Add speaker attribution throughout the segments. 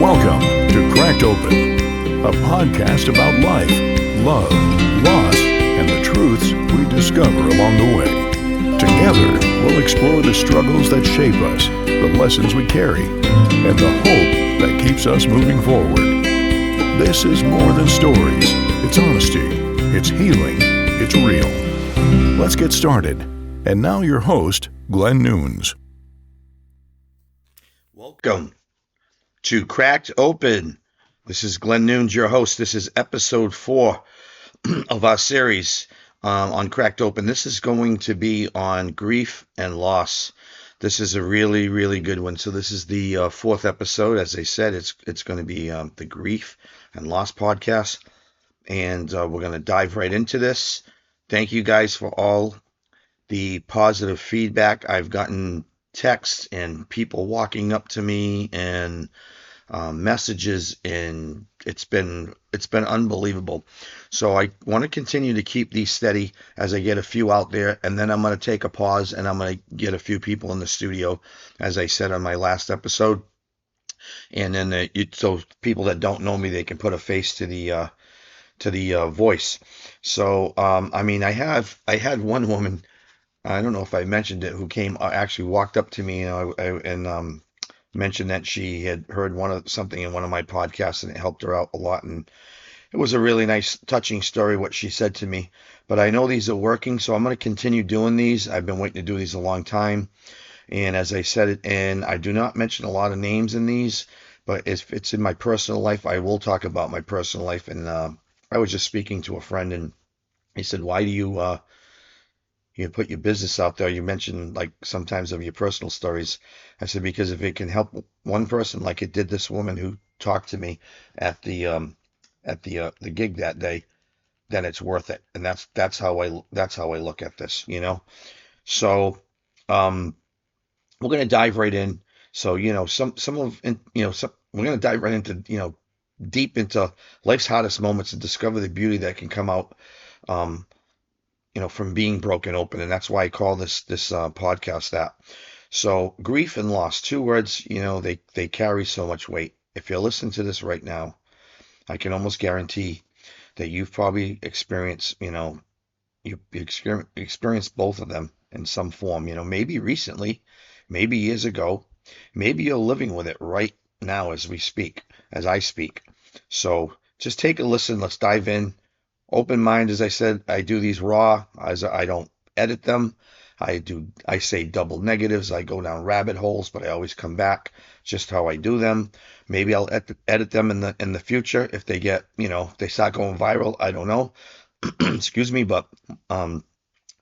Speaker 1: Welcome to Cracked Open, a podcast about life, love, loss, and the truths we discover along the way. Together, we'll explore the struggles that shape us, the lessons we carry, and the hope that keeps us moving forward. This is more than stories. It's honesty. It's healing. It's real. Let's get started. And now your host, Glen Nunes.
Speaker 2: Welcome to Cracked Open. This is Glen Nunes, your host. This is episode 4 of our series on Cracked Open. This is going to be on grief and loss. This is a really, really good one. So this is the 4th episode. As I said, it's going to be the grief and loss podcast. And we're going to dive right into this. Thank you guys for all the positive feedback. I've gotten texts and people walking up to me and messages, and it's been unbelievable. So I want to continue to keep these steady as I get a few out there, and then I'm going to take a pause and I'm going to get a few people in the studio, as I said on my last episode. And then so people that don't know me, they can put a face to the voice. So I had one woman, I don't know if I mentioned it, who came actually walked up to me and mentioned that she had heard something in one of my podcasts and it helped her out a lot. And it was a really nice, touching story what she said to me. But I know these are working, so I'm going to continue doing these. I've been waiting to do these a long time. And as I said it, and I do not mention a lot of names in these, but if it's in my personal life, I will talk about my personal life. And I was just speaking to a friend, and he said, "Why do you put your business out there? You mention like sometimes of your personal stories." I said, because if it can help one person, like it did this woman who talked to me at the gig that day, then it's worth it. And that's how I look at this, you know. So we're gonna dive right in. So we're gonna dive right into deep into life's hardest moments and discover the beauty that can come out from being broken open. And that's why I call this podcast that. So grief and loss, 2 words, they carry so much weight. If you're listening to this right now, I can almost guarantee that you've probably experienced, you experienced both of them in some form, maybe recently, maybe years ago, maybe you're living with it right now as I speak. So just take a listen. Let's dive in. Open mind, as I said. I do these raw, as I don't edit them. I say double negatives. I go down rabbit holes, but I always come back just how I do them. Maybe I'll edit them in the future if they get, if they start going viral. I don't know. Excuse me, but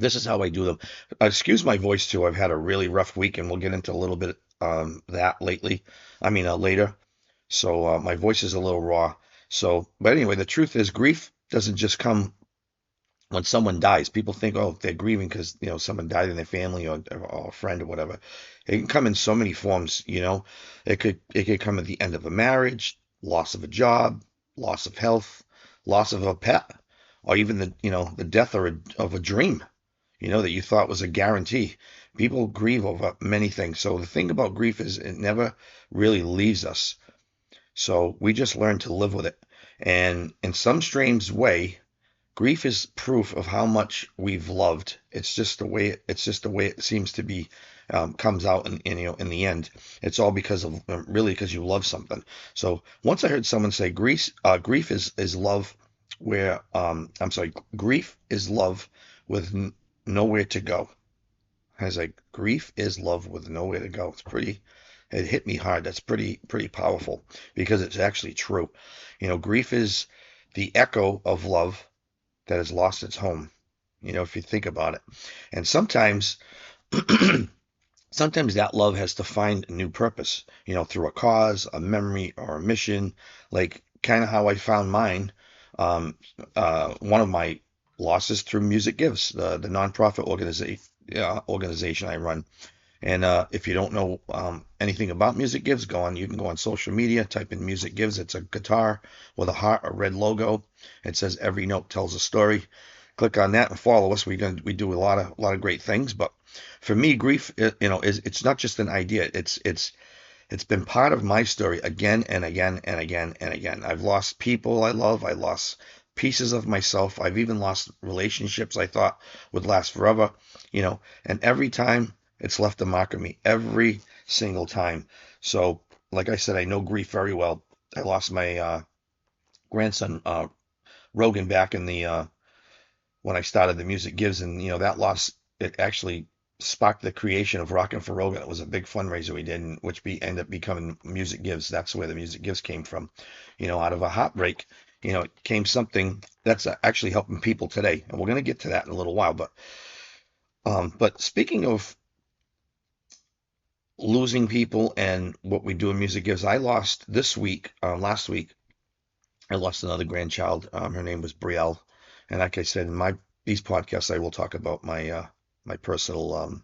Speaker 2: this is how I do them. Excuse my voice too. I've had a really rough week, and we'll get into a little bit that later. So my voice is a little raw. So, but anyway, the truth is, grief doesn't just come when someone dies. People think, oh, they're grieving because someone died in their family or a friend or whatever. It can come in so many forms. It could come at the end of a marriage, loss of a job, loss of health, loss of a pet, or even the death of a dream, that you thought was a guarantee. People grieve over many things. So the thing about grief is it never really leaves us. So we just learn to live with it. And in some strange way, grief is proof of how much we've loved. It's just the way it seems to be, comes out in the end. It's all because you love something. So once I heard someone say grief is love grief is love with nowhere to go. I was like, grief is love with nowhere to go. It hit me hard. That's pretty powerful, because it's actually true. Grief is the echo of love that has lost its home, if you think about it. And sometimes that love has to find a new purpose, through a cause, a memory, or a mission, like kind of how I found mine. One of my losses through Music Gives, the nonprofit organization I run. And if you don't know anything about Music Gives, you can go on social media, type in Music Gives. It's a guitar with a heart, a red logo. It says every note tells a story. Click on that and follow us. We do a lot of great things. But for me, grief, it's not just an idea. It's It's been part of my story again and again and again and again. I've lost people I love. I lost pieces of myself. I've even lost relationships I thought would last forever, and every time it's left a mark on me, every single time. So, like I said, I know grief very well. I lost my grandson, Rogan, back in the when I started the Music Gives, and that loss, it actually sparked the creation of Rockin' for Rogan. It was a big fundraiser we did, which ended up becoming Music Gives. That's where the Music Gives came from. Out of a heartbreak, it came something that's actually helping people today, and we're going to get to that in a little while. But speaking of losing people and what we do in Music Gives, I lost this week, last week, I lost another grandchild. Her name was Brielle, and like I said in these podcasts, I will talk about my personal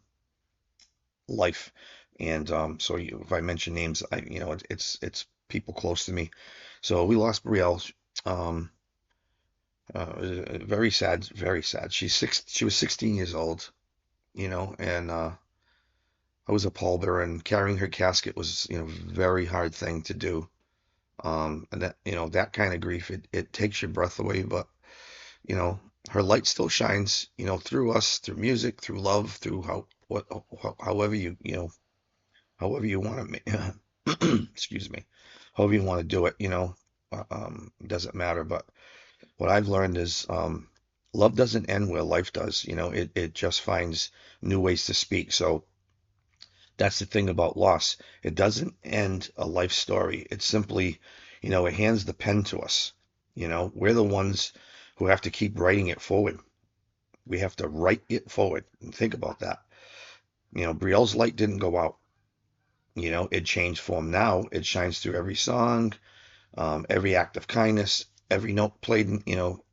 Speaker 2: life, and so if I mention names, it's people close to me. So we lost Brielle. Um, Very sad, very sad. She was 16 years old, and I was a pallbearer, and carrying her casket was, very hard thing to do. And that kind of grief, it takes your breath away, but you know, her light still shines, through us, through music, through love, through however however you want to, excuse me, however you want to do it, doesn't matter. But what I've learned is, love doesn't end where life does, it just finds new ways to speak. So that's the thing about loss. It doesn't end a life story. It simply, it hands the pen to us. We're the ones who have to keep writing it forward. We have to write it forward and think about that. Brielle's light didn't go out. It changed form now. It shines through every song, every act of kindness, every note played,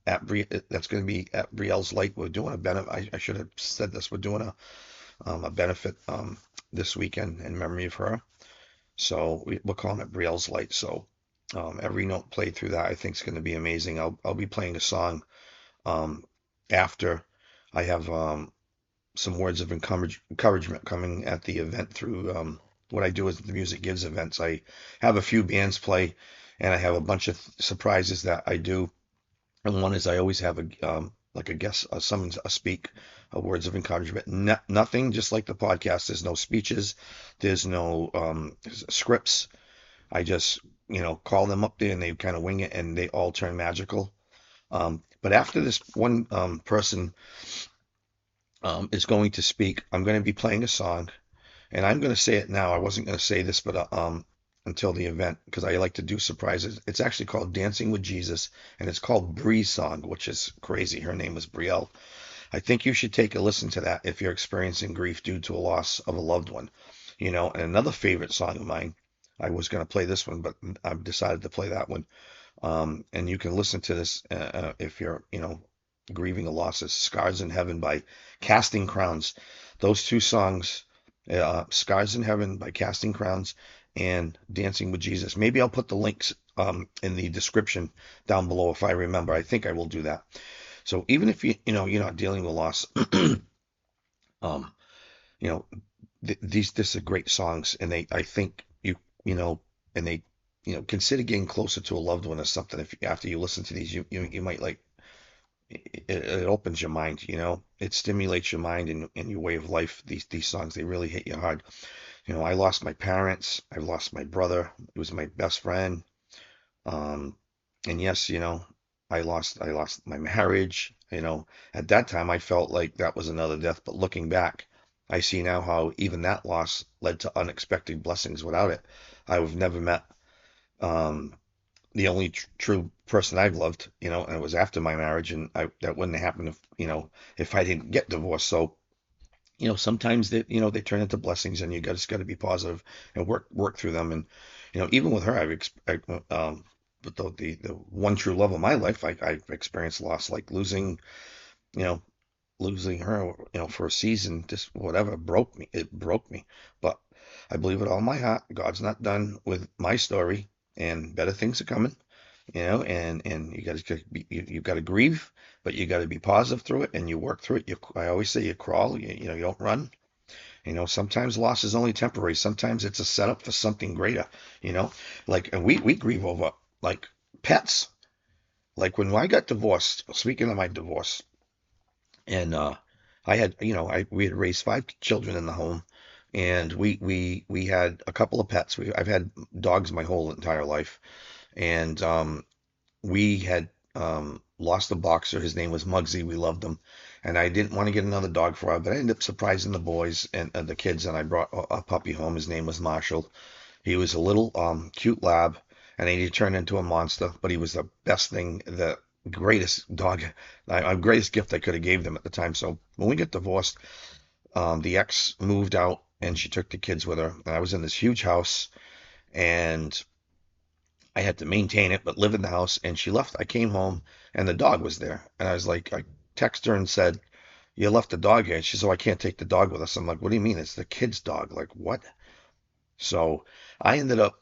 Speaker 2: that's going to be at Brielle's light. We're doing a benefit. I should have said this. We're doing a benefit this weekend in memory of her. So we're calling it Brielle's light. So every note played through that, I think, is going to be amazing. I'll be playing a song um, after I have some words of encouragement coming at the event through what I do is the Music Gives events. I have a few bands play, and I have a bunch of surprises that I do. And one is I always have like a guest, someone speak words of encouragement. Nothing, just like the podcast. There's no speeches. There's no scripts. I just, call them up there and they kind of wing it and they all turn magical. But after this one person is going to speak, I'm going to be playing a song, and I'm going to say it now. I wasn't going to say this, but until the event, because I like to do surprises. It's actually called Dancing with Jesus, and it's called Bree's song, which is crazy. Her name was Brielle. I think you should take a listen to that if you're experiencing grief due to a loss of a loved one. And another favorite song of mine, I was going to play this one, but I've decided to play that one. And you can listen to this if you're, grieving a loss, is Scars in Heaven by Casting Crowns. Those two songs, Scars in Heaven by Casting Crowns and Dancing with Jesus. Maybe I'll put the links in the description down below if I remember. I think I will do that. So even if you're not dealing with loss, um, you know, these are great songs, and I think and they, consider getting closer to a loved one or something. If after you listen to these, you might like it opens your mind, it stimulates your mind and your way of life. These songs, they really hit you hard. I lost my parents. I lost my brother. He was my best friend. Um, and yes, I lost my marriage. At that time I felt like that was another death, but looking back, I see now how even that loss led to unexpected blessings. Without it, I would have never met um, the only true person I've loved, and it was after my marriage, and that wouldn't have happened if I didn't get divorced. So, sometimes they turn into blessings, and you just got to be positive and work through them. And even with her, but the one true love of my life, I've experienced loss, like you know, losing her, for a season, just whatever broke me. It broke me, but I believe with all my heart, God's not done with my story, and better things are coming. And you got to grieve, but you got to be positive through it, and you work through it. I always say you crawl, you don't run, Sometimes loss is only temporary. Sometimes it's a setup for something greater, you know. Like, and we grieve over like pets. Like when I got divorced, speaking of my divorce, and I had, we had raised five children in the home, and we had a couple of pets. I've had dogs my whole entire life, and we had lost a boxer. His name was Muggsy. We loved him, and I didn't want to get another dog for her, but I ended up surprising the boys and the kids, and I brought a puppy home. His name was Marshall. He was a little cute lab, and he turned into a monster. But he was the best thing, the greatest dog, greatest gift I could have gave them at the time. So when we got divorced, the ex moved out, and she took the kids with her. And I was in this huge house, and I had to maintain it, but live in the house. And she left. I came home, and the dog was there. And I was like, I texted her and said, "You left the dog here." And she said, "Oh, I can't take the dog with us." I'm like, "What do you mean? It's the kid's dog." Like, what? So I ended up,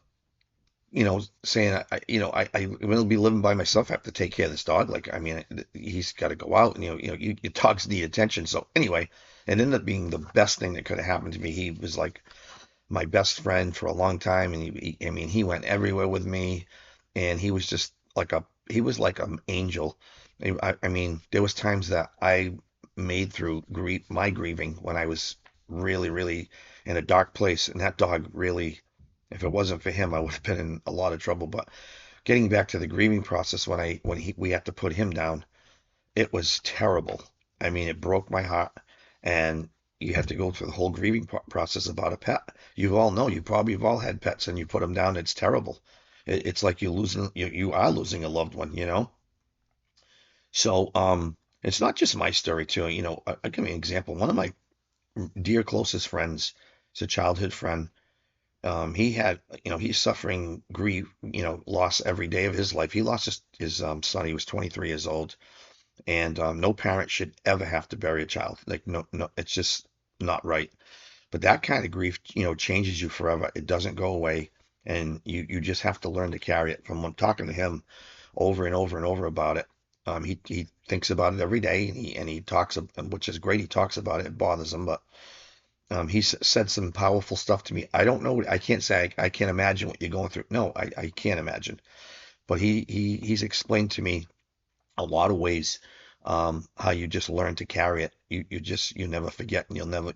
Speaker 2: saying, I will be living by myself. I have to take care of this dog. Like, I mean, he's got to go out, and your dogs need attention. So anyway, it ended up being the best thing that could have happened to me. He was like my best friend for a long time, and I mean, he went everywhere with me, and he was just he was like an angel. I mean, there was times that I made through my grieving when I was really, really in a dark place, and that dog really, if it wasn't for him, I would have been in a lot of trouble. But getting back to the grieving process, we had to put him down, it was terrible. I mean, it broke my heart, and you have to go through the whole grieving process about a pet. You all know, you probably have all had pets, and you put them down. It's terrible. It's like you are losing a loved one, you know. So, it's not just my story too. I'll give you an example. One of my dear closest friends, is a childhood friend. He had, he's suffering grief, loss every day of his life. He lost his son. He was 23 years old, and no parent should ever have to bury a child. Like, no, no, it's just not right. But that kind of grief, changes you forever. It doesn't go away, and you just have to learn to carry it. From talking to him over and over and over about it, he thinks about it every day, and he talks, which is great. He talks about it. It bothers him, but he said some powerful stuff to me. I don't know. I can't say I can't imagine what you're going through. No, I can't imagine. But he's explained to me a lot of ways, how you just learn to carry it. You never forget, and you'll never,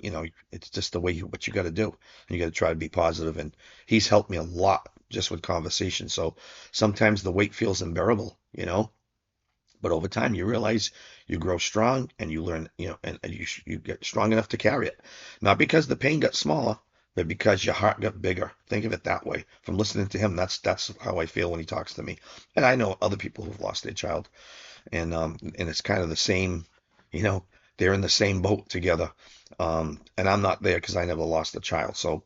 Speaker 2: it's just the way what you got to do. And you got to try to be positive. And he's helped me a lot just with conversation. So sometimes the weight feels unbearable. But over time, you realize you grow strong, and you learn, and you get strong enough to carry it. Not because the pain got smaller, but because your heart got bigger. Think of it that way. From listening to him, that's how I feel when he talks to me. And I know other people who've lost their child, and it's kind of the same, you know, they're in the same boat together. And I'm not there because I never lost a child. So,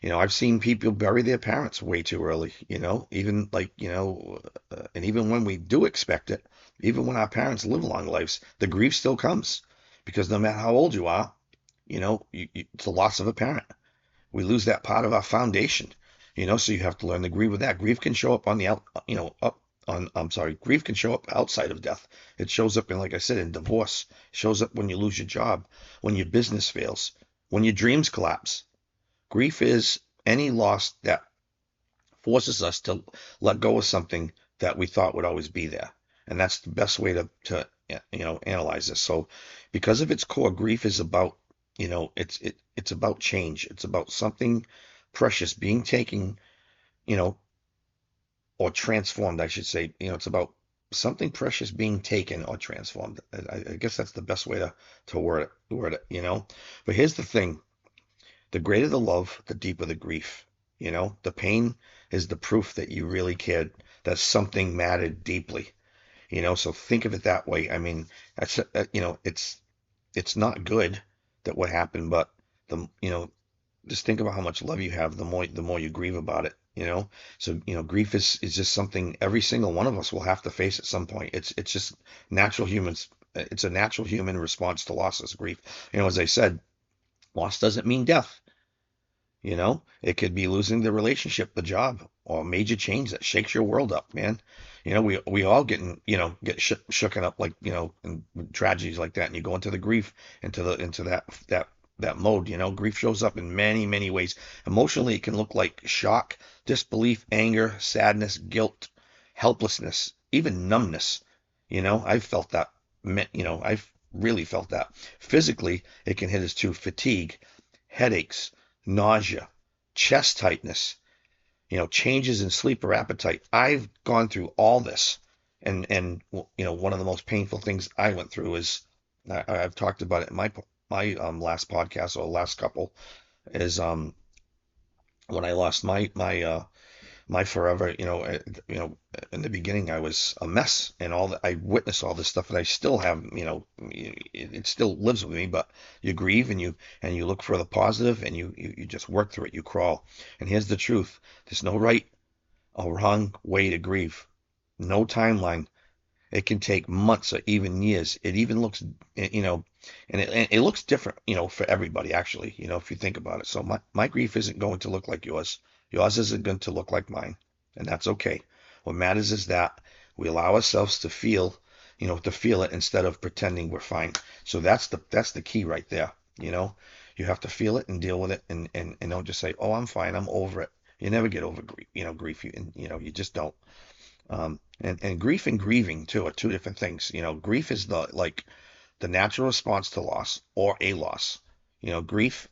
Speaker 2: I've seen people bury their parents way too early, even like, and even when we do expect it, even when our parents live long lives, the grief still comes, because no matter how old you are, it's the loss of a parent. We lose that part of our foundation, so you have to learn to grieve with that. Grief can show up on the out, up on, I'm sorry, grief can show up outside of death. It shows up in, like I said, in divorce. It shows up when you lose your job, when your business fails, when your dreams collapse. Grief is any loss that forces us to let go of something that we thought would always be there. And that's the best way to analyze this. So because of its core, grief is about, it's about change. It's about something precious being taken, you know, or transformed, I should say. It's about something precious being taken or transformed. I guess that's the best way to word it. But here's the thing. The greater the love, the deeper the grief. The pain is the proof that you really cared, that something mattered deeply. So think of it that way. I mean, it's not good that what happened, but just think about how much love you have, the more you grieve about it. So grief is just something every single one of us will have to face at some point. It's just natural humans. It's a natural human response to loss is grief. As I said, loss doesn't mean death. It could be losing the relationship, the job, or a major change that shakes your world up, man. We all get shooken up, like, in tragedies like that, and you go into the grief, into that that mode. Grief shows up in many, many ways. Emotionally, it can look like shock, disbelief, anger, sadness, guilt, helplessness, even numbness. I've felt that. I've really felt that. Physically, it can hit us too: fatigue, headaches, nausea, chest tightness, changes in sleep or appetite. I've gone through all this, and one of the most painful things I went through is I've talked about it in my last podcast, or last couple, is when I lost my forever. In the beginning I was a mess, and all that I witnessed all this stuff, and I still have, it still lives with me. But you grieve, and you look for the positive, and you just work through it. You crawl. And here's the truth: there's no right or wrong way to grieve. No timeline. It can take months or even years. It even looks, and it looks different, for everybody, actually, if you think about it. So my grief isn't going to look like yours. Yours isn't going to look like mine. And that's okay. What matters is that we allow ourselves to feel it instead of pretending we're fine. So that's the key right there. You have to feel it and deal with it, and don't just say, oh, I'm fine, I'm over it. You never get over grief. You just don't. And grief and grieving too are two different things. Grief is the natural response to loss, or a loss. Grief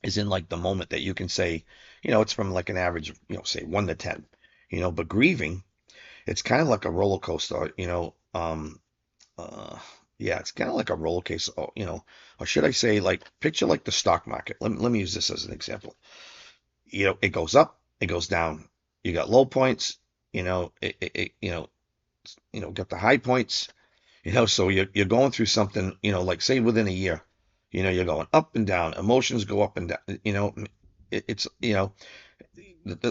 Speaker 2: is in like the moment that you can say, it's from like an average, say 1 to 10. But grieving, it's kind of like a roller coaster. Yeah, it's kind of like a roller coaster. Or should I say, like, picture like the stock market. Let me use this as an example. It goes up, it goes down. You got low points. Got the high points. So you're going through something. Like, say within a year. You're going up and down. Emotions go up and down. It's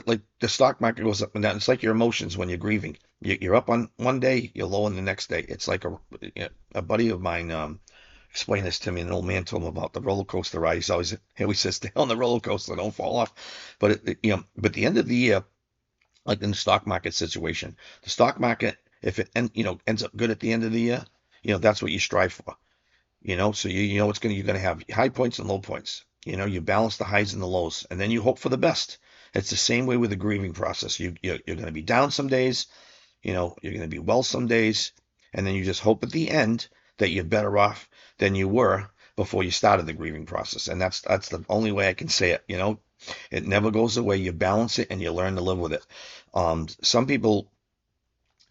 Speaker 2: like the stock market goes up and down. It's like your emotions when you're grieving. You're up on one day, you're low on the next day. It's like a buddy of mine explained this to me. An old man told him about the roller coaster ride. He always says, stay on the roller coaster, don't fall off. But but the end of the year, like in the stock market situation, the stock market, if it ends up good at the end of the year, that's what you strive for. So you're gonna have high points and low points. You balance the highs and the lows, and then you hope for the best. It's the same way with the grieving process. You're gonna be down some days, you're gonna be well some days, and then you just hope at the end that you're better off than you were before you started the grieving process. And that's the only way I can say it. It never goes away. You balance it and you learn to live with it. Some people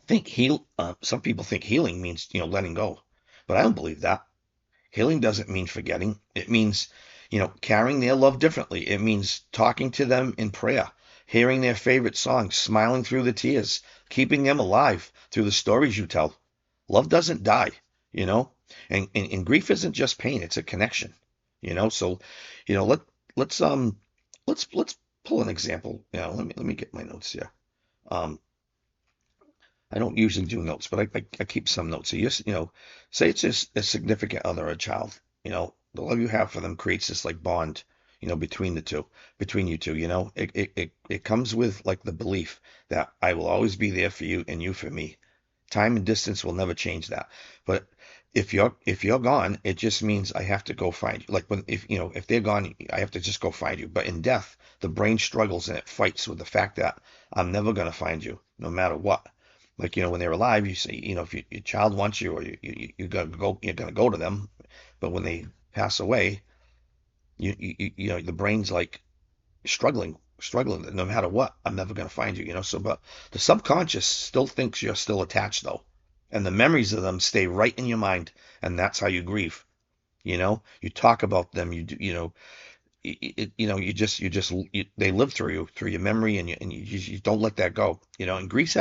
Speaker 2: think healing means letting go, but I don't believe that. Healing doesn't mean forgetting. It means carrying their love differently. It means talking to them in prayer, hearing their favorite songs, smiling through the tears, keeping them alive through the stories you tell. Love doesn't die, and grief isn't just pain; it's a connection. So let's let's pull an example. Let me get my notes here. Um, I don't usually do notes, but I keep some notes. So say it's just a significant other, a child. The love you have for them creates this like bond, between you two. It comes with like the belief that I will always be there for you and you for me. Time and distance will never change that. But if you're gone, it just means I have to go find you. Like if they're gone, I have to just go find you. But in death, the brain struggles and it fights with the fact that I'm never gonna find you, no matter what. Like when they're alive, you say if your child wants you, or you're gonna go to them. But when they pass away, the brain's like struggling. No matter what, I'm never gonna find you. So, but the subconscious still thinks you're still attached though, and the memories of them stay right in your mind, and that's how you grieve. You talk about them. You do. They live through your memory, and you don't let that go. And grief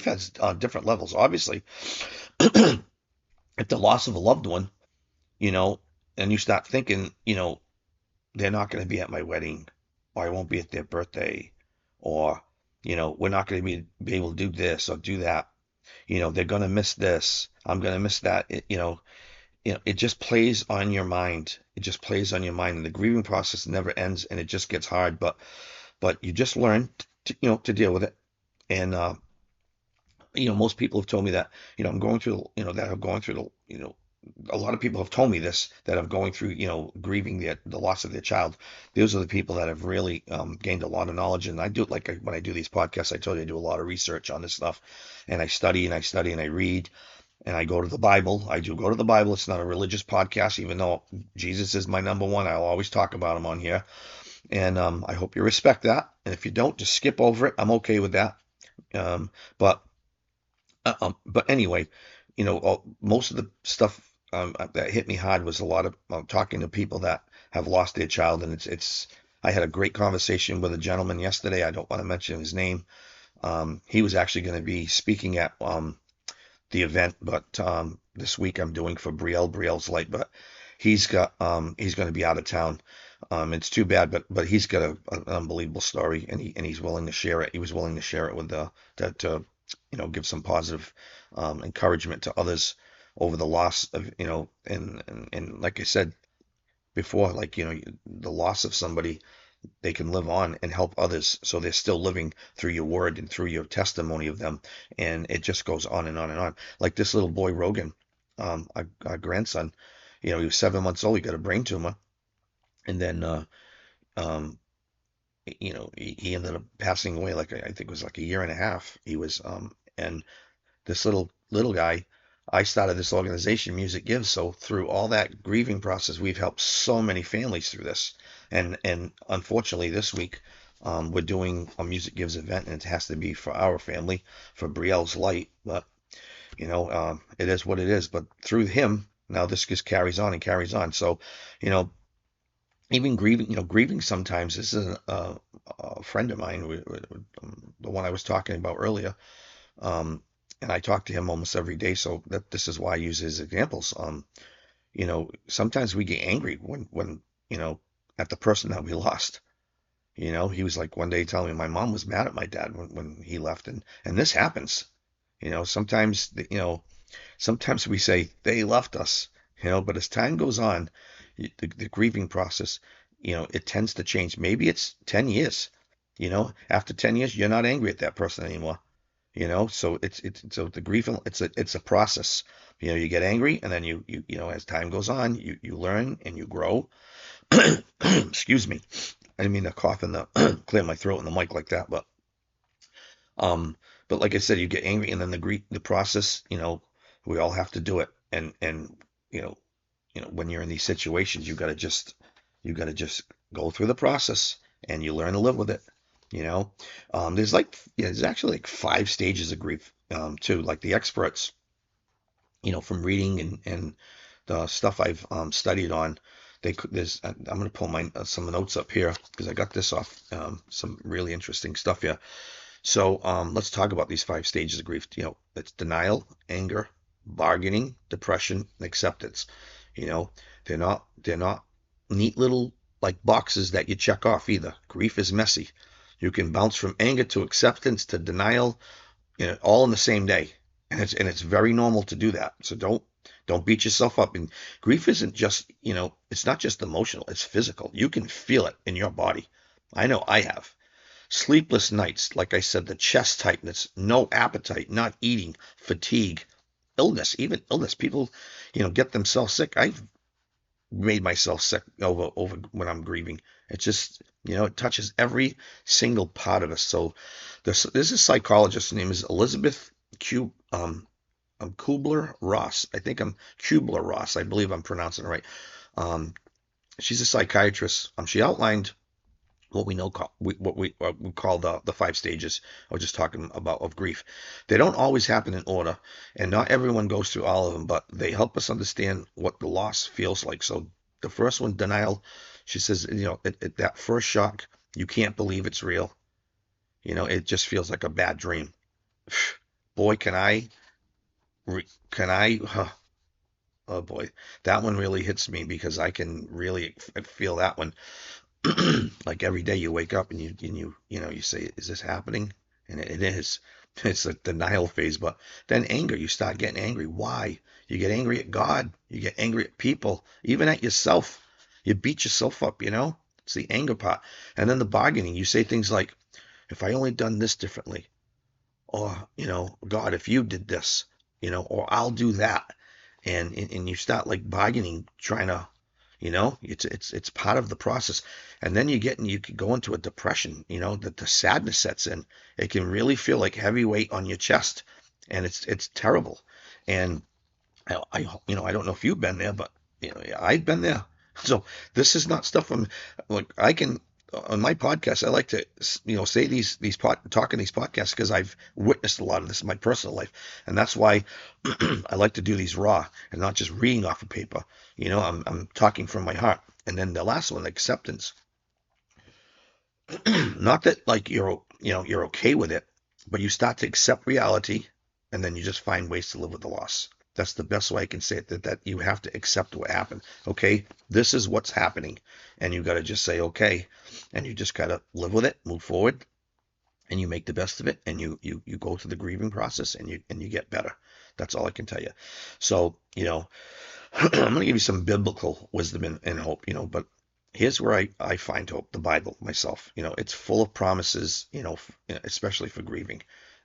Speaker 2: has different levels. Obviously, at the loss of a loved one, and you start thinking, they're not going to be at my wedding, or I won't be at their birthday, or, we're not going to be able to do this or do that. They're going to miss this. I'm going to miss that. It just plays on your mind. It just plays on your mind, and the grieving process never ends, and it just gets hard. But you just learn to deal with it. And most people have told me that, I'm going through, that have gone through the, a lot of people have told me this that have going through, grieving the loss of their child. Those are the people that have really gained a lot of knowledge. And I do, when I do these podcasts, I told you I do a lot of research on this stuff, and I study and I study and I read and I go to the Bible. I do go to the Bible. It's not a religious podcast, even though Jesus is my number one. I'll always talk about him on here, and I hope you respect that. And if you don't, just skip over it. I'm okay with that. Um, but but anyway, most of the stuff that hit me hard was a lot of talking to people that have lost their child, and it's. I had a great conversation with a gentleman yesterday. I don't want to mention his name. He was actually going to be speaking at the event, but this week I'm doing for Brielle's Light, but he's going to be out of town. It's too bad, but he's got an unbelievable story, and he's willing to share it. He was willing to share it with that give some positive encouragement to others over the loss of and like I said before, the loss of somebody, they can live on and help others, so they're still living through your word and through your testimony of them, and it just goes on and on and on. Like this little boy Rogan, our grandson, he was 7 months old. He got a brain tumor, and then um, he ended up passing away. Like I think it was like a year and a half. He was and this little guy, I started this organization, Music Gives. So through all that grieving process, we've helped so many families through this. And unfortunately, this week we're doing a Music Gives event, and it has to be for our family, for Brielle's Light. But it is what it is. But through him, now this just carries on and carries on. So, you know, even grieving sometimes. This is a friend of mine, the one I was talking about earlier. And I talk to him almost every day, so this is why I use his examples. Sometimes we get angry when at the person that we lost. He was like one day telling me my mom was mad at my dad when he left, and this happens. Sometimes sometimes we say they left us, but as time goes on, the grieving process, it tends to change. Maybe it's 10 years. After 10 years, you're not angry at that person anymore. So so the grief, it's a process. You get angry, and then as time goes on, you learn and you grow. Excuse me. I didn't mean to cough and clear my throat in the mic like that, um but like I said, you get angry, and then the process, we all have to do it. And you know when you're in these situations, you got to just go through the process, and you learn to live with it. You know, there's actually like 5 stages of grief, too. Like the experts, from reading and the stuff I've studied on. I'm going to pull some notes up here because I got this off some really interesting stuff here. So let's talk about these 5 stages of grief. It's denial, anger, bargaining, depression, and acceptance. You know, they're not neat little like boxes that you check off either. Grief is messy. You can bounce from anger to acceptance to denial, all in the same day, and it's very normal to do that. So don't beat yourself up. And grief isn't just, it's not just emotional; it's physical. You can feel it in your body. I know I have. Sleepless nights, like I said, the chest tightness, no appetite, not eating, fatigue, illness, even illness. People, get themselves sick. I've made myself sick over when I'm grieving. It just, it touches every single part of us. So there's a psychologist. Her name is Elizabeth Kubler-Ross. I think I'm Kubler-Ross. I believe I'm pronouncing it right. She's a psychiatrist. She outlined what we call the 5 stages I was just talking about of grief. They don't always happen in order, and not everyone goes through all of them, but they help us understand what the loss feels like. So the first one, denial. She says, that first shock, you can't believe it's real. It just feels like a bad dream. Boy, oh boy, that one really hits me because I can really feel that one. Like every day you wake up and you say, is this happening? And it is. It's a denial phase. But then anger, you start getting angry. Why? You get angry at God. You get angry at people, even at yourself. You beat yourself up. It's the anger part. And then the bargaining, you say things like, if I only done this differently, or God, if you did this, or I'll do that. and you start like bargaining, trying to, it's part of the process. And then you could go into a depression, that the sadness sets in. It can really feel like heavy weight on your chest, and it's terrible. And I don't know if you've been there, but I've been there. So this is not stuff from like I can on my podcast. I like to say talk in these podcasts because I've witnessed a lot of this in my personal life, and that's why I like to do these raw and not just reading off of paper. I'm talking from my heart. And then the last one, acceptance. Not that like you're okay with it, but you start to accept reality, and then you just find ways to live with the loss. That's the best way I can say it, that you have to accept what happened. Okay, this is what's happening, and you got to just say okay, and you just got to live with it, move forward, and you make the best of it, and you go through the grieving process, and you get better. That's all I can tell you. So I'm going to give you some biblical wisdom and hope, but here's where I find hope, the Bible myself. It's full of promises, especially for grieving.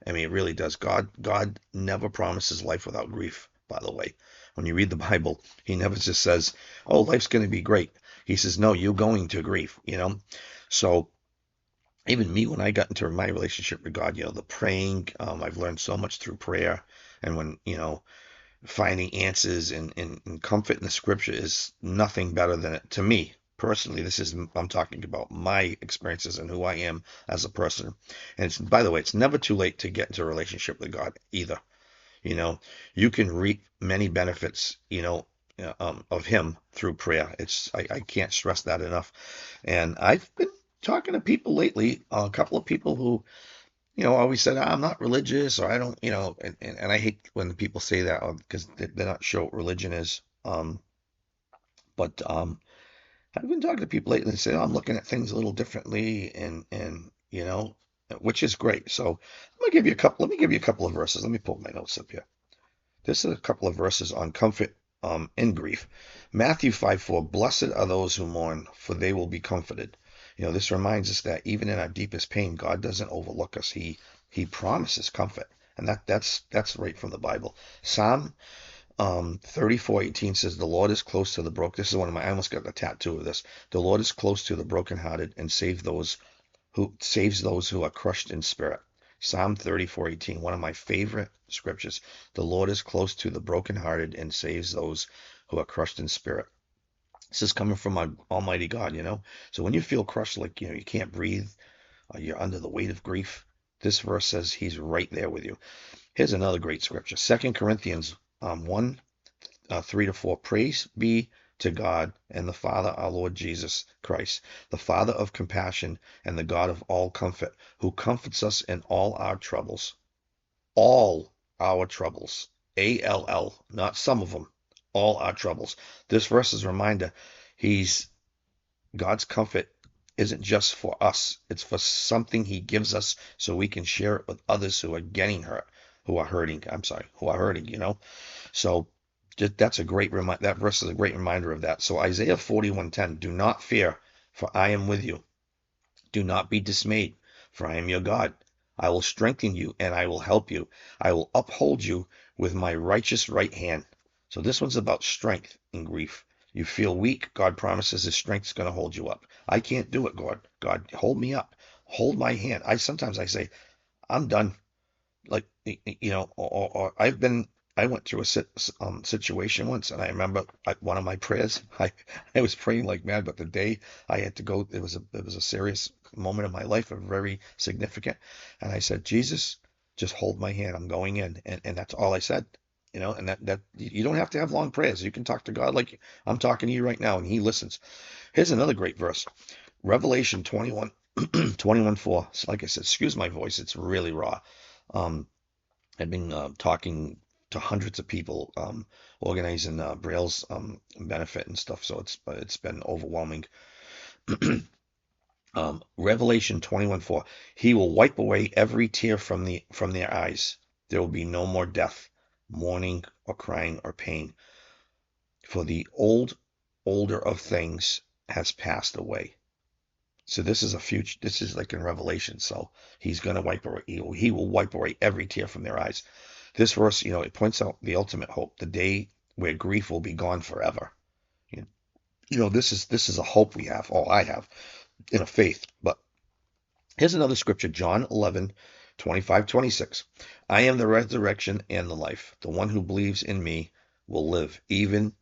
Speaker 2: I mean, it really does. God never promises life without grief, by the way. When you read the Bible, he never just says, oh, life's going to be great. He says, no, you're going to grieve, So even me, when I got into my relationship with God, the praying, I've learned so much through prayer. And when, finding answers and comfort in the scripture is nothing better than it to me personally. I'm talking about my experiences and who I am as a person. And by the way, it's never too late to get into a relationship with God either. You can reap many benefits, of him through prayer. I can't stress that enough. And I've been talking to people lately, a couple of people who always said, I'm not religious, or I don't, and I hate when people say that because they're not sure what religion is. But I've been talking to people lately and say, oh, I'm looking at things a little differently, and which is great. So let me give you a couple of verses. Let me pull my notes up here. This is a couple of verses on comfort in grief. Matthew 5:4, blessed are those who mourn, for they will be comforted. This reminds us that even in our deepest pain, God doesn't overlook us. He promises comfort. And that's right from the Bible. Psalm 34:18 says, the Lord is close to the broken. This is I almost got a tattoo of this. The Lord is close to the brokenhearted and saves those who are crushed in spirit. Psalm 34:18, one of my favorite scriptures. The Lord is close to the brokenhearted and saves those who are crushed in spirit. This is coming from my Almighty God, So when you feel crushed, like, you can't breathe, you're under the weight of grief, this verse says he's right there with you. Here's another great scripture. 2 Corinthians 1, 3-4. Praise be to God and the Father, our Lord Jesus Christ, the Father of compassion and the God of all comfort, who comforts us in all our troubles. All our troubles. A-L-L, not some of them. All our troubles. This verse is a reminder. God's comfort isn't just for us. It's for something he gives us so we can share it with others who are getting hurt, who are hurting. So that's a great reminder. That verse is a great reminder of that. So Isaiah 41:10, do not fear, for I am with you. Do not be dismayed, for I am your God. I will strengthen you and I will help you. I will uphold you with my righteous right hand. So this one's about strength in grief. You feel weak, God promises his strength is going to hold you up. I can't do it, God. God, hold me up. Hold my hand. Sometimes I say, I'm done. Like, or I went through a situation once, and I remember one of my prayers, I was praying like mad, but the day I had to go, it was a serious moment in my life, a very significant, and I said, Jesus, just hold my hand. I'm going in, and that's all I said. And that you don't have to have long prayers. You can talk to God like I'm talking to you right now, and he listens. Here's another great verse. Revelation 21:4. So like I said, excuse my voice. It's really raw. I've been talking to hundreds of people, organizing Brielle's benefit and stuff. So it's been overwhelming. Revelation 21:4. He will wipe away every tear from their eyes. There will be no more death, mourning or crying or pain, for the older of things has passed away. So this is this is like in Revelation. So he's going to he will wipe away every tear from their eyes. This verse, it points out the ultimate hope, the day where grief will be gone forever. You this is a hope we have, all I have, in a faith. But here's another scripture, John 11:25-26. I am the resurrection and the life. The one who believes in me will live, even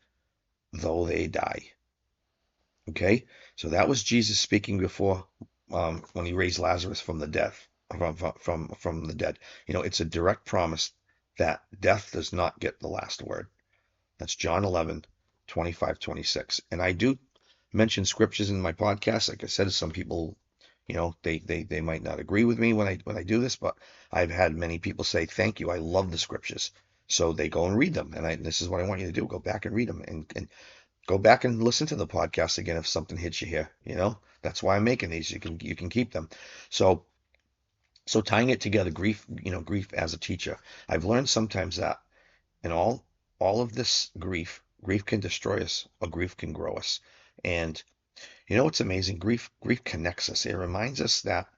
Speaker 2: though they die. Okay, so that was Jesus speaking before when he raised Lazarus from the death, from the dead. It's a direct promise that death does not get the last word. That's John 11:25-26. And I do mention scriptures in my podcast. Like I said, some people, they might not agree with me when I do this, but I've had many people say, "Thank you, I love the scriptures." So they go and read them, and this is what I want you to do: go back and read them, and go back and listen to the podcast again if something hits you here. That's why I'm making these. You can keep them. So tying it together, grief as a teacher. I've learned sometimes that in all of this grief can destroy us or grief can grow us. And what's amazing? Grief connects us. It reminds us that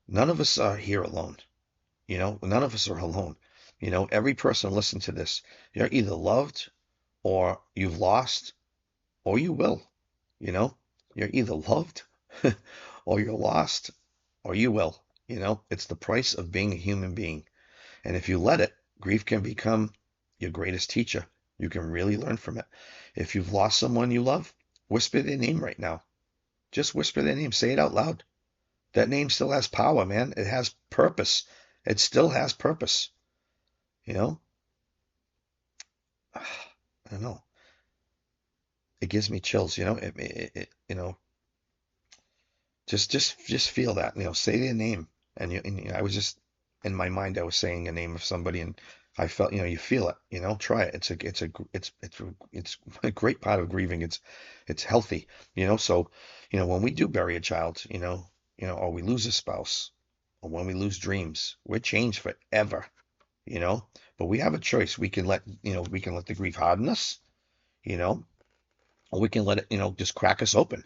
Speaker 2: none of us are here alone. None of us are alone. Every person listen to this. You're either loved or you've lost or you will. You're either loved or you're lost or you will. It's the price of being a human being. And if you let it, grief can become your greatest teacher. You can really learn from it. If you've lost someone you love, whisper their name right now. Just whisper their name. Say it out loud. That name still has power, man. It has purpose. It still has purpose. I don't know. It gives me chills. Just feel that. Say their name. And I was just in my mind. I was saying a name of somebody, and I felt. You feel it. Try it. It's a great part of grieving. It's healthy. So when we do bury a child, or we lose a spouse, or when we lose dreams, we're changed forever. But we have a choice. We can let the grief harden us, or we can let it, just crack us open.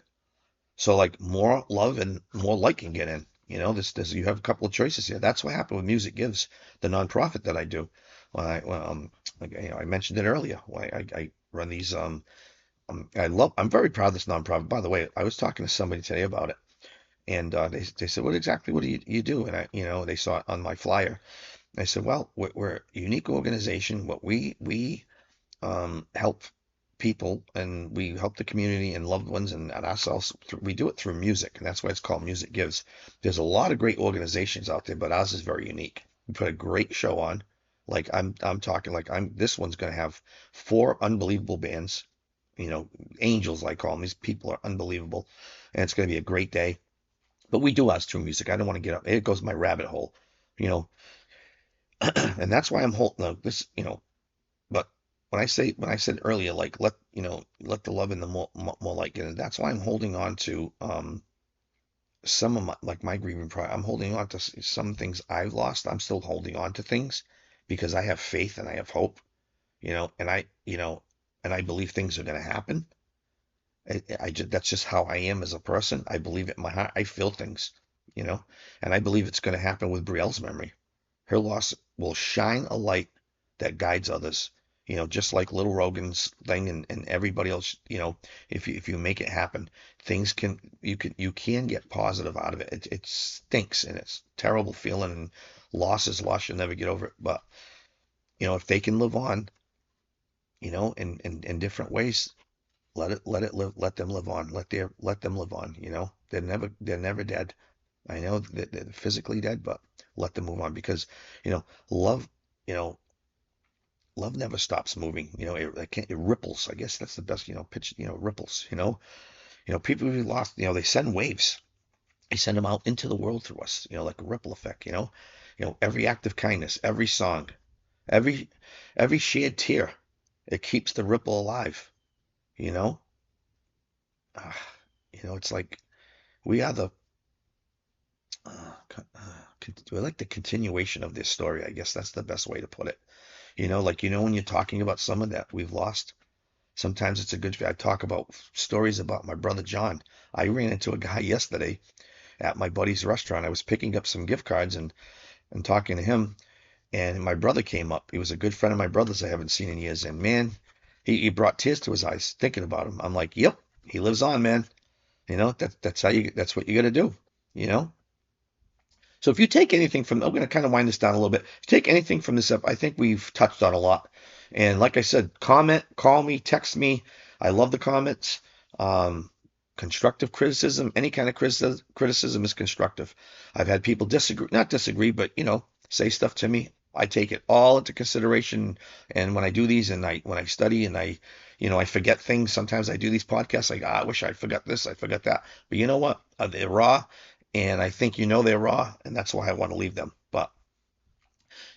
Speaker 2: So like more love and more light can get in. This you have a couple of choices here. That's what happened with Music Gives, the nonprofit that I do. I mentioned it earlier. I run these. I'm very proud of this nonprofit. By the way, I was talking to somebody today about it, and they said, what do you do? And they saw it on my flyer. I said, well, we're a unique organization. What we help people, and we help the community and loved ones and ourselves. We do it through music, and that's why it's called Music Gives. There's a lot of great organizations out there, but ours is very unique. We put a great show on. Like I'm talking like this one's going to have 4 unbelievable bands, angels I call them. These people are unbelievable, and it's going to be a great day. But we do ours through music. I don't want to get up. It goes my rabbit hole, and that's why I'm holding this, But when I said earlier, like let the love in the more light get in. That's why I'm holding on to some of my grieving process. I'm holding on to some things I've lost. I'm still holding on to things because I have faith and I have hope, and I believe things are going to happen. That's just how I am as a person. I believe it in my heart. I feel things, and I believe it's going to happen with Brielle's memory. Her loss will shine a light that guides others, just like little Rogan's thing and everybody else, if you make it happen, you can get positive out of it. It stinks and it's a terrible feeling, and loss is loss. You'll never get over it. But, if they can live on, in different ways, let them live on, let them live on, they're never dead. I know that they're physically dead, but let them move on because, love, love never stops moving. It ripples. I guess that's the best, pitch, ripples, people we lost, they send waves. They send them out into the world through us, like a ripple effect, every act of kindness, every song, every shared tear, it keeps the ripple alive, you know? It's like we are the we're like the continuation of this story. I guess that's the best way to put it. When you're talking about someone that we've lost, sometimes it's a good. I talk about stories about my brother John. I ran into a guy yesterday at my buddy's restaurant. I was picking up some gift cards and talking to him, and my brother came up. He was a good friend of my brother's I haven't seen in years, and man, he brought tears to his eyes thinking about him. I'm like, yep, he lives on, man. That's what you got to do, you know? So if you take anything from, I'm going to kind of wind this down a little bit. If you take anything from this up, I think we've touched on a lot. And like I said, comment, call me, text me. I love the comments. Um, Constructive criticism, any kind of criticism is constructive. I've had people disagree, not disagree, but say stuff to me. I take it all into consideration. And when I do these, and when I study, and I forget things. Sometimes I do these podcasts like, I wish I forgot this, I forgot that. But you know what? They're raw, and I think they're raw, and that's why I want to leave them. But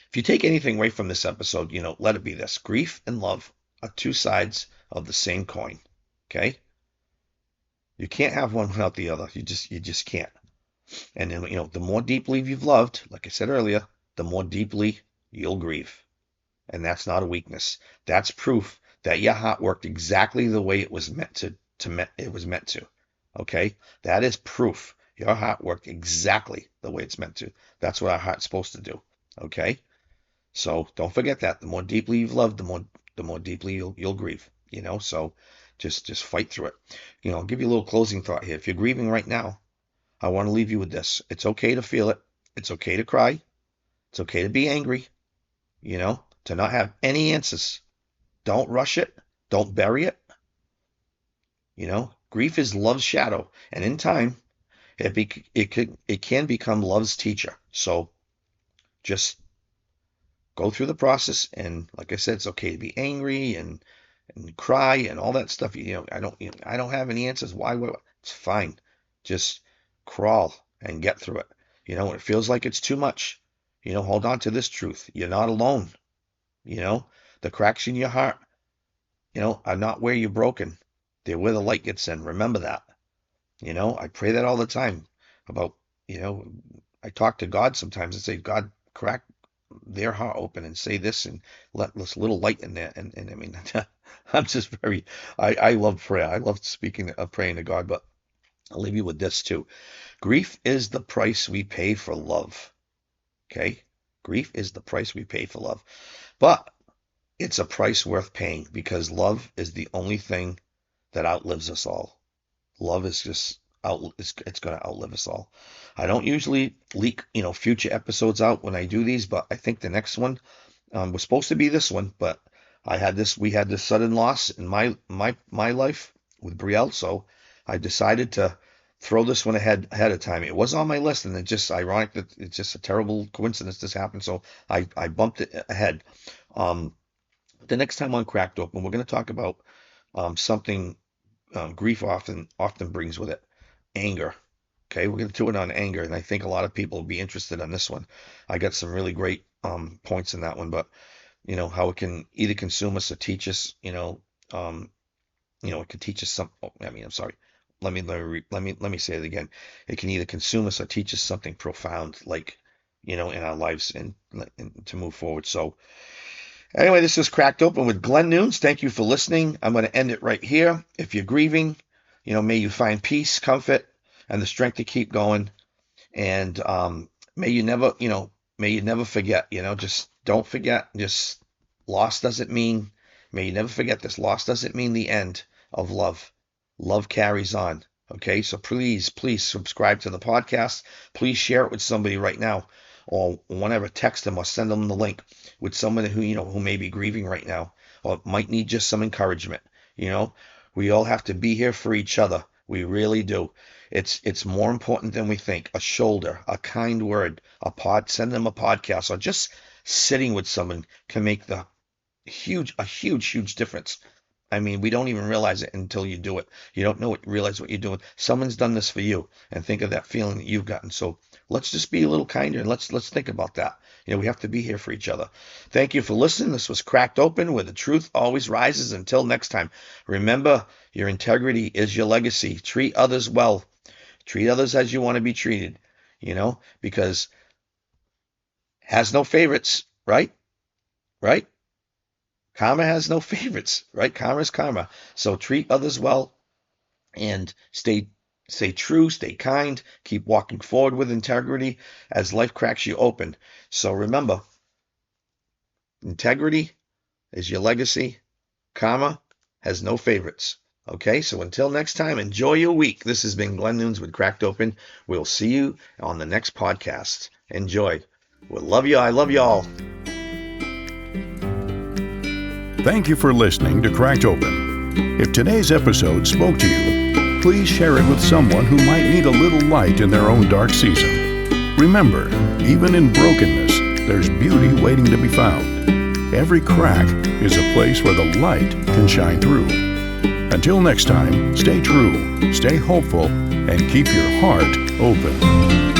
Speaker 2: if you take anything away from this episode, let it be this: grief and love are two sides of the same coin. Okay. You can't have one without the other. You just can't. And then, the more deeply you've loved, like I said earlier, the more deeply you'll grieve. And that's not a weakness. That's proof that your heart worked exactly the way it was meant to. Okay? That is proof. Your heart worked exactly the way it's meant to. That's what our heart's supposed to do. Okay? So don't forget that. The more deeply you've loved, the more deeply you'll grieve. So just fight through it. I'll give you a little closing thought here. If you're grieving right now, I want to leave you with this. It's okay to feel it. It's okay to cry. It's okay to be angry, to not have any answers. Don't rush it. Don't bury it. Grief is love's shadow, and in time, it can become love's teacher. So just go through the process, and like I said, it's okay to be angry and cry and all that stuff. I don't have any answers. Why would it's fine. Just crawl and get through it. When it feels like it's too much, hold on to this truth. You're not alone. The cracks in your heart, are not where you're broken. They're where the light gets in. Remember that. I pray that all the time about, I talk to God sometimes and say, God, crack their heart open and say this and let this little light in there. And I mean, I'm just I love prayer. I love praying to God, but I'll leave you with this too. Grief is the price we pay for love. Okay? Grief is the price we pay for love. But it's a price worth paying because love is the only thing that outlives us all. Love is just it's going to outlive us all. I don't usually leak, future episodes out when I do these, but I think the next one was supposed to be this one, but we had this sudden loss in my life with Brielle, so I decided to throw this one ahead of time. It was on my list, and it's just ironic that it's just a terrible coincidence this happened, so I bumped it ahead. The next time on Cracked Open, we're going to talk about something grief often brings with it. Anger. Okay, we're going to do it on anger, and I think a lot of people will be interested in this one. I got some really great points in that one, but how it can either consume us or teach us. It can teach us some. Oh, I'm sorry. Let me say it again. It can either consume us or teach us something profound, like in our lives and to move forward. So anyway, this is Cracked Open with Glen Nunes. Thank you for listening. I'm going to end it right here. If you're grieving, may you find peace, comfort, and the strength to keep going. And may you never forget, just don't forget, just loss doesn't mean, may you never forget this, loss doesn't mean the end of love. Love carries on. Okay, so please subscribe to the podcast. Please share it with somebody right now, or whenever, text them or send them the link with someone who may be grieving right now, or might need just some encouragement. We all have to be here for each other. We really do. It's more important than we think. A shoulder, a kind word, send them a podcast, or just sitting with someone can make a huge difference. I mean, we don't even realize it until you do it. You don't realize what you're doing. Someone's done this for you, and think of that feeling that you've gotten. So let's just be a little kinder, and let's think about that. We have to be here for each other. Thank you for listening. This was Cracked Open, where the truth always rises. Until next time, remember, your integrity is your legacy. Treat others well. Treat others as you want to be treated, because has no favorites, right? Right? Karma has no favorites, right? Karma is karma. So treat others well and stay true, stay kind, keep walking forward with integrity as life cracks you open. So remember, integrity is your legacy. Karma has no favorites. Okay, so until next time, enjoy your week. This has been Glen Nunes with Cracked Open. We'll see you on the next podcast. Enjoy. We'll love you. I love you all.
Speaker 1: Thank you for listening to Cracked Open. If today's episode spoke to you, please share it with someone who might need a little light in their own dark season. Remember, even in brokenness, there's beauty waiting to be found. Every crack is a place where the light can shine through. Until next time, stay true, stay hopeful, and keep your heart open.